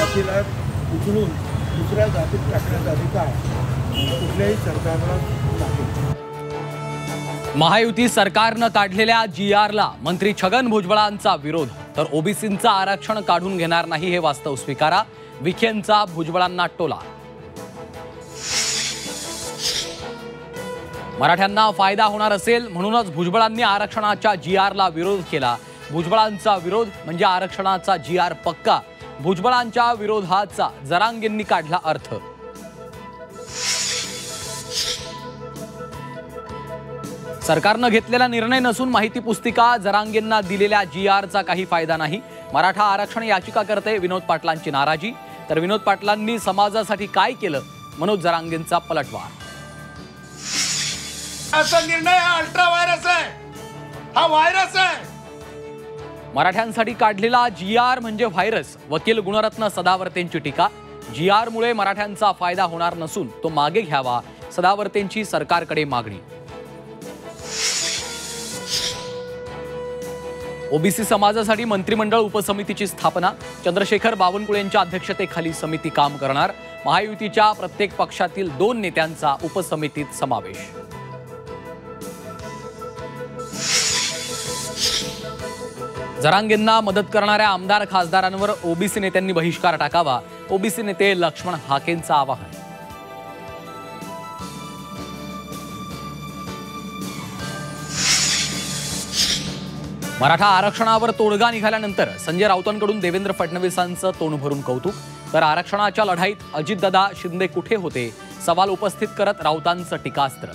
जातीला उचलून दुसऱ्या जातीत टाकण्याचा अधिकार कुठल्याही सरकारला नाही। महायुती सरकारनं काढलेल्या GRला मंत्री छगन भुजबळांचा विरोध, तर ओबीसींचं आरक्षण काढून घेणार नाही हे वास्तव स्वीकारा, विखेंचा भुजबळांना टोला। मराठ्यांना फायदा होणार असेल म्हणूनच भुजबळांनी आरक्षणाच्या GRला विरोध केला। भुजबळांचा विरोध म्हणजे आरक्षणाचा GR पक्का, भुजबळांच्या विरोधाचा जरांगेंनी काढला अर्थ। सरकारनं घेतलेला निर्णय नसून माहिती पुस्तिका, जरांगेंना दिलेल्या GRचा काही फायदा नाही। मराठा आरक्षण याचिकाकर्ते विनोद पाटलांची नाराजी, तर विनोद पाटलांनी समाजासाठी काय केलं, मनोज जरांगेंचा पलटवार। असा निर्णय हा अल्ट्रा व्हायरस आहे, हा व्हायरस आहे। मराठ्यांसाठी काढलेला GR म्हणजे व्हायरस, वकील गुणरत्न सदावर्तेंची टीका। GR मुळे मराठ्यांचा फायदा होणार नसून तो मागे घ्यावा, सदावर्तेंची सरकारकडे मागणी। ओबीसी समाजासाठी मंत्रिमंडळ उपसमितीची स्थापना, चंद्रशेखर बावनकुळेंच्या अध्यक्षतेखाली समिती काम करणार। महायुतीच्या प्रत्येक पक्षातील 2 नेत्यांचा उपसमितीत समावेश। जरांगेंना मदत करणाऱ्या आमदार खासदारांवर ओबीसी नेत्यांनी बहिष्कार टाकावा, ओबीसी नेते लक्ष्मण हाकेंचं आवाहन। मराठा आरक्षणावर तोडगा निघाल्यानंतर संजय राऊतांकडून देवेंद्र फडणवीसांचं तोंड भरून कौतुक, तर आरक्षणाच्या लढाईत अजितदादा शिंदे कुठे होते, सवाल उपस्थित करत राऊतांचं टीकास्त्र।